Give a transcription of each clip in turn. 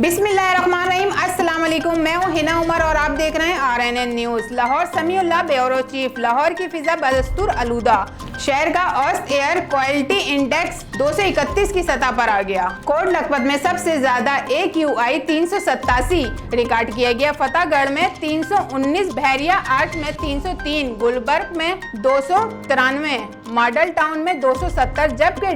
बिस्मिल्लाहिर्रहमानिर्रहीम। अस्सलाम वालेकुम। मैं हूं हिना उमर और आप देख रहे हैं RNN news. Lahore Samiullah bureau chief. Lahore की फिजा बदस्तूर आलूदा। शहर का औसत एयर क्वालिटी इंडेक्स 231 की सतह पर आ गया। कोट लखपत में सबसे ज्यादा AQI 387 रिकॉर्ड किया गया। फतेहगढ़ में 319, बहरिया 8 में 303, गुलबर्ग में 293, मॉडल टाउन में 270, जबकि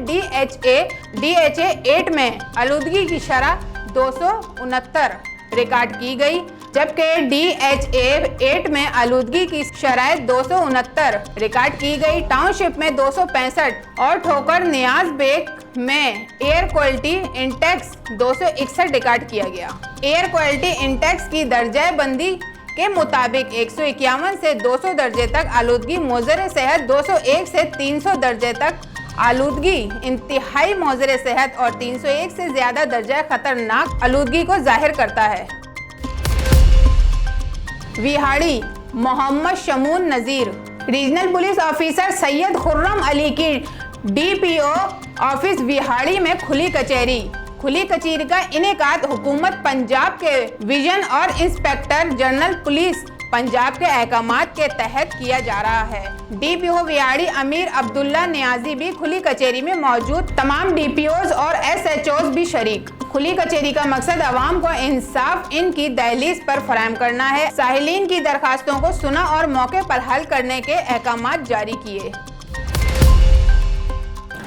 DHA 8 में आलूदगी की शरह 269 रिकॉर्ड की गई, जबकि DHA 8 में आलूदगी की शरह 269 रिकॉर्ड की गई। टाउनशिप में 265 और ठोकर नियाज बेग में एयर क्वालिटी इंडेक्स 261 रिकॉर्ड किया गया। एयर क्वालिटी इंडेक्स की दर्जा बंदी के मुताबिक 151 से 200 दर्जे तक आलूदगी मोज़र सेहत, 201 से 300 दर्जे तक आलूदगी इंतहाई मोज़र सेहत और 301 से ज्यादा दर्जा खतरनाक आलूदगी को जाहिर करता है। Vehari Mohammad Shamoon Nazir. Regional police officer Syed Khurram Ali की DPO ऑफिस विहाड़ी में खुली कचहरी का इनेकाद हुकूमत पंजाब के विजन और इंस्पेक्टर जनरल पुलिस पंजाब के अहकामात के तहत किया जा रहा है। DPO विहाड़ी अमीर अब्दुल्ला नियाजी भी खुली कचहरी में मौजूद। तमाम DPOs और SHOs भी शरीक। खुली कचहरी का मकसद अवाम को इंसाफ इनकी दहलीज पर फराहम करना है। साहिलीन की दरखास्तों को सुना और मौके पर हल करने के अहकामात जारी किए।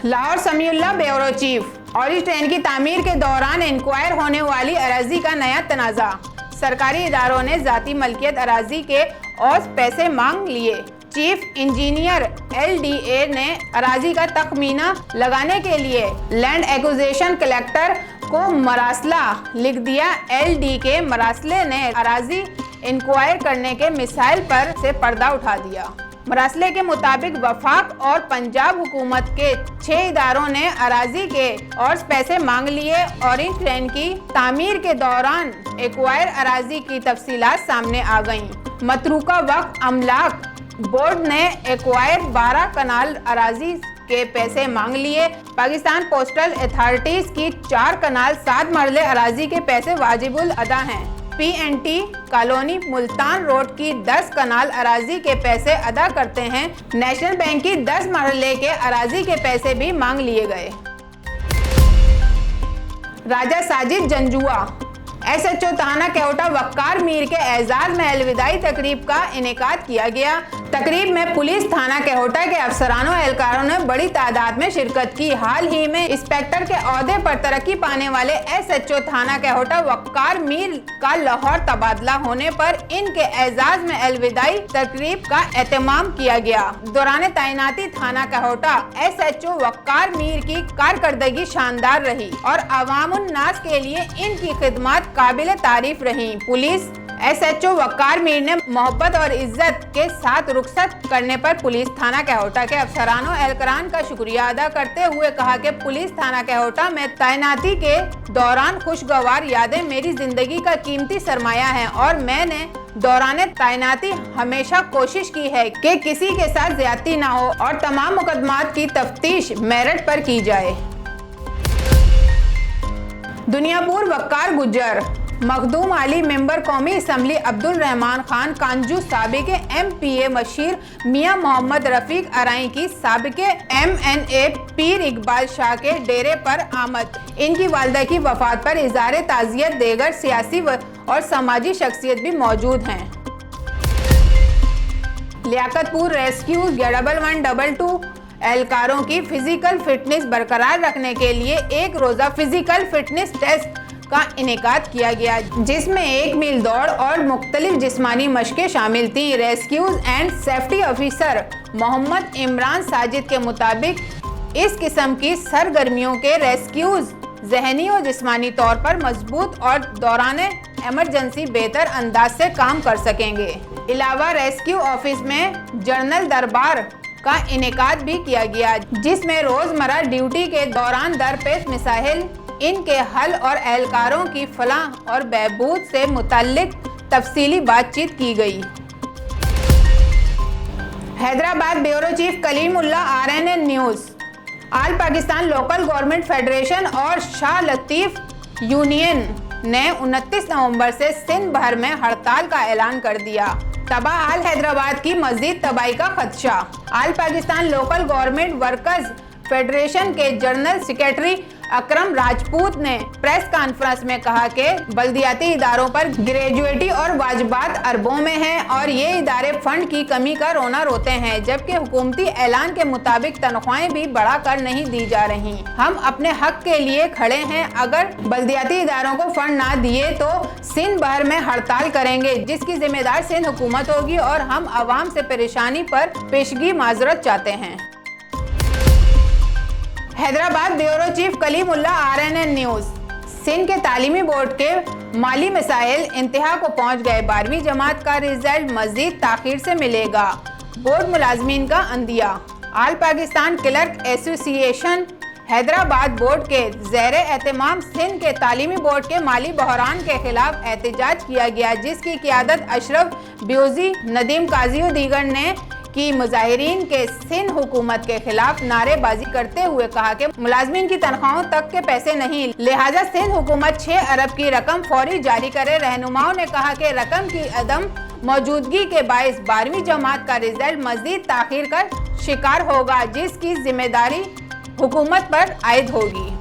Lahore Samiullah bureau chief. Orange train की तामीर के दौरान इंक्वायर होने वाली अराजी का नया तनाज़ा। सरकारी इदारों ने जाती मलकियत अराजी के और पैसे मांग लिए। चीफ इंजीनियर LDA ने अराजी का तखमीना लगाने के लिए लैंड एक्विजिशन कलेक्टर को मरासला लिख दिया। LD के मरासले ने अराजी इंक्वायर करने के मिसाइल पर से पर्दा उठा दिया। मरासले के मुताबिक वफाक और पंजाब हुकूमत के 6 इदारों ने अराजी के और पैसे मांग लिए। ऑरेंज ट्रेन की तामीर के दौरान एक्वायर अराजी की तफसीलात सामने आ गईं। मतरूका वक्त अमलाक बोर्ड ने एक्वायर 12 कनाल अराजी के पैसे मांग लिए। पाकिस्तान पोस्टल अथॉरिटीज की 4 कनाल 7 मरले अराजी के पैसे वाजिबुल अदा हैं। PNT कॉलोनी मुल्तान रोड की 10 कनाल अराजी के पैसे अदा करते हैं। नेशनल बैंक की 10 मरले के अराजी के पैसे भी मांग लिए गए। राजा साजिद जंजुआ। SHO थाना केवटा वक्कार मीर के एजाज में अलविदाई तकरीब का इनेकाद किया गया। तकरीब में पुलिस थाना केवटा के अफसरानों एहलकारों ने बड़ी तादाद में शिरकत की। हाल ही में इंस्पेक्टर के ओहदे पर तरक्की पाने वाले SHO थाना केवटा वक्कार मीर का लाहौर तबादला होने पर इनके एजाज में अलविदाई तकरीब का एहतमाम किया गया। दौरान तैनाती थाना केवटा SHO वक्कार मीर की कारकर्दगी शानदार रही और अवामुन्नास के लिए इनकी खिदमत काबिल तारीफ रही। पुलिस SHO वक्कार मीर ने मोहब्बत और इज्जत के साथ रुखसत करने पर पुलिस थाना केवटा के अफसरानों एहलकारान का शुक्रिया अदा करते हुए कहा कि पुलिस थाना केवटा में तैनाती के दौरान खुशगवार यादें मेरी जिंदगी का कीमती सरमाया है और मैंने दौरान तैनाती हमेशा कोशिश की है कि किसी के साथ ज्यादती ना हो और तमाम मुकदमात की तफ्तीश मेरिट पर की जाए। दुनियापुर वक्कार गुज्जर। मखदूम अली मेंबर कौमी assembly Abdul Rahman Khan कांजू साबिके MPA machine मियां मोहम्मद रफीक अराई की साबिके MNA पीर इकबाल शाह के डेरे पर आमद। इनकी वालिदा की वफात पर इज़हार ताज़ियत देगर सियासी और समाजी शख्सियत भी मौजूद हैं। लियाकतपुर रेस्क्यू 1112 एहलकारों की फिजिकल फिटनेस बरकरार रखने के लिए एक रोज़ा फिजिकल फिटनेस टेस्ट का इनेकाद किया गया, जिसमें 1 मील दौड़ और मुख्तलिफ जिस्मानी मशकें शामिल थी। Rescues and safety officer Mohammad Imran Sajid के मुताबिक इस किस्म की सरगर्मियों के रेस्क्यूज जहनी और जिस्मानी तौर पर मजबूत और दौरान एमरजेंसी बेहतर अंदाज से काम कर सकेंगे। अलावा रेस्क्यू ऑफिस में जनरल दरबार का इनेकाद भी किया गया, जिसमें रोजमर्रा ड्यूटी के दौरान दरपेश मसाइल इनके हल और एहलकारों की फलाह और बहबूद से मुताल्लिक तफसीली बातचीत की गई। Hyderabad bureau chief Kalimullah RNN news. All Pakistan local government federation और शाह लतीफ़ यूनियन ने 29 नवंबर से सिंध भर में हड़ताल का ऐलान कर दिया। तबाह हाल हैदराबाद की मजीद तबाही का खदशा। All Pakistan local government workers federation के जनरल सेक्रेटरी अकरम राजपूत ने प्रेस कॉन्फ्रेंस में कहा कि बल्दियाती इदारों पर ग्रेजुएटी और वाजबात अरबों में है और ये इदारे फंड की कमी का रोना रोते हैं, जबकि हुकूमती ऐलान के मुताबिक तनख्वाहें भी बढ़ाकर नहीं दी जा रही। हम अपने हक के लिए खड़े हैं। अगर बल्दियाती इदारों को फंड ना दिए तो सिंध भर में हड़ताल करेंगे, जिसकी जिम्मेदार सिंध हुकूमत होगी और हम आवाम से परेशानी पर पेशगी माजरत चाहते हैं। Hyderabad bureau chief Kalimullah RNN news. Sindh के तालीमी बोर्ड के माली मसाइल इंतहा को पहुंच गए। 12वीं जमात का रिजल्ट मजीद ताखीर से मिलेगा। बोर्ड मुलाजमीन का अंदिया। All Pakistan clerk association Hyderabad board के ज़ेरे एहतमाम सिंध के तालीमी बोर्ड के माली बहरान के खिलाफ एहतजाज किया गया, जिसकी क़ियादत अशरफ ब्यूजी, नदीम काजी और दीगर ने की। मुजाहिरीन के सिंध हुकूमत के खिलाफ नारेबाजी करते हुए कहा कि मुलाजमीन की तनख्वाहों तक के पैसे नहीं, लिहाजा सिंध हुकूमत 6 अरब की रकम फौरी जारी करे। रहनुमाओं ने कहा कि रकम की अदम मौजूदगी के बायस 12वीं जमात का रिजल्ट मजीद ताखीर का शिकार होगा, जिसकी जिम्मेदारी हुकूमत पर आयद होगी।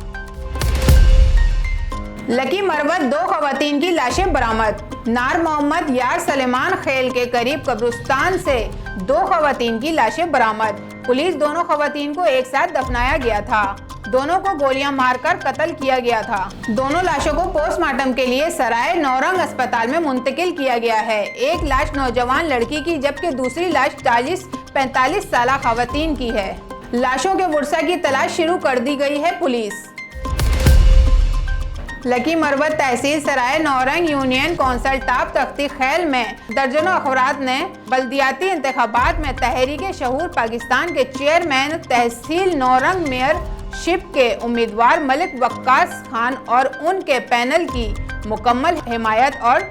लकी मरवत 2 खवातीन की लाशें बरामद। नार मोहम्मद यार सलेमान खेल के करीब कब्रिस्तान से 2 खवातीन की लाशें बरामद। पुलिस दोनों खवातीन को एक साथ दफनाया गया था। दोनों को गोलियां मारकर कत्ल किया गया था। दोनों लाशों को पोस्टमार्टम के लिए सराय नौरंग अस्पताल में मुंतकिल किया गया है। एक लाश नौजवान लड़की की, जबकि दूसरी लाश 40-45 साल खवातीन की है। लाशों के वर्सा की तलाश शुरू कर दी गई है पुलिस। लकी मरवत तहसील सराय नौरंग यूनियन कौंसल टाप तख्ती खैल में दर्जनों अफराद ने बल्दियाती इंतखाबात में तहरीक शहूर पाकिस्तान के चेयरमैन तहसील नौरंग मेयरशिप के उम्मीदवार मलिक वक्कास खान और उनके पैनल की मुकम्मल हिमायत और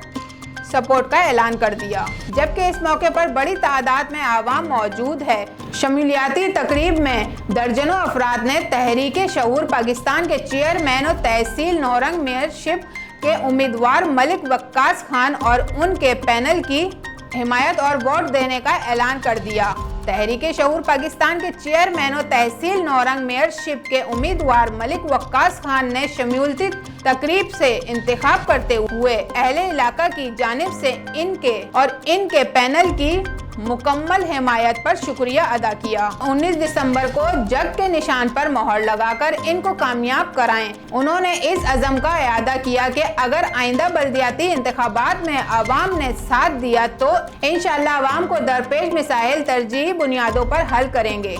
सपोर्ट का ऐलान कर दिया, जबकि इस मौके पर बड़ी तादाद में आवाम मौजूद है। शमूलियाती तकरीब में दर्जनों अफराद ने तहरीक शहूर पाकिस्तान के चेयरमैन और तहसील नौरंग मेयरशिप के उम्मीदवार मलिक वक्कास खान और उनके पैनल की हिमायत और वोट देने का ऐलान कर दिया। तहरीक शहूर पाकिस्तान के चेयरमैन और तहसील नौरंग मेयरशिप के उम्मीदवार मलिक वक्कास खान ने शमूलियती तकरीब से इंतखाब करते हुए अहले इलाका की जानिब से इनके पैनल की मुकम्मल हिमायत पर शुक्रिया अदा किया। 19 दिसंबर को जग के निशान पर मोहर लगाकर इनको कामयाब कराएं। उन्होंने इस अज़म का इआदा किया कि अगर आइंदा बल्दियाती इंतखाबात में अवाम ने साथ दिया तो इंशाअल्लाह अवाम को दरपेश मसाइल तरजीही बुनियादों पर हल करेंगे।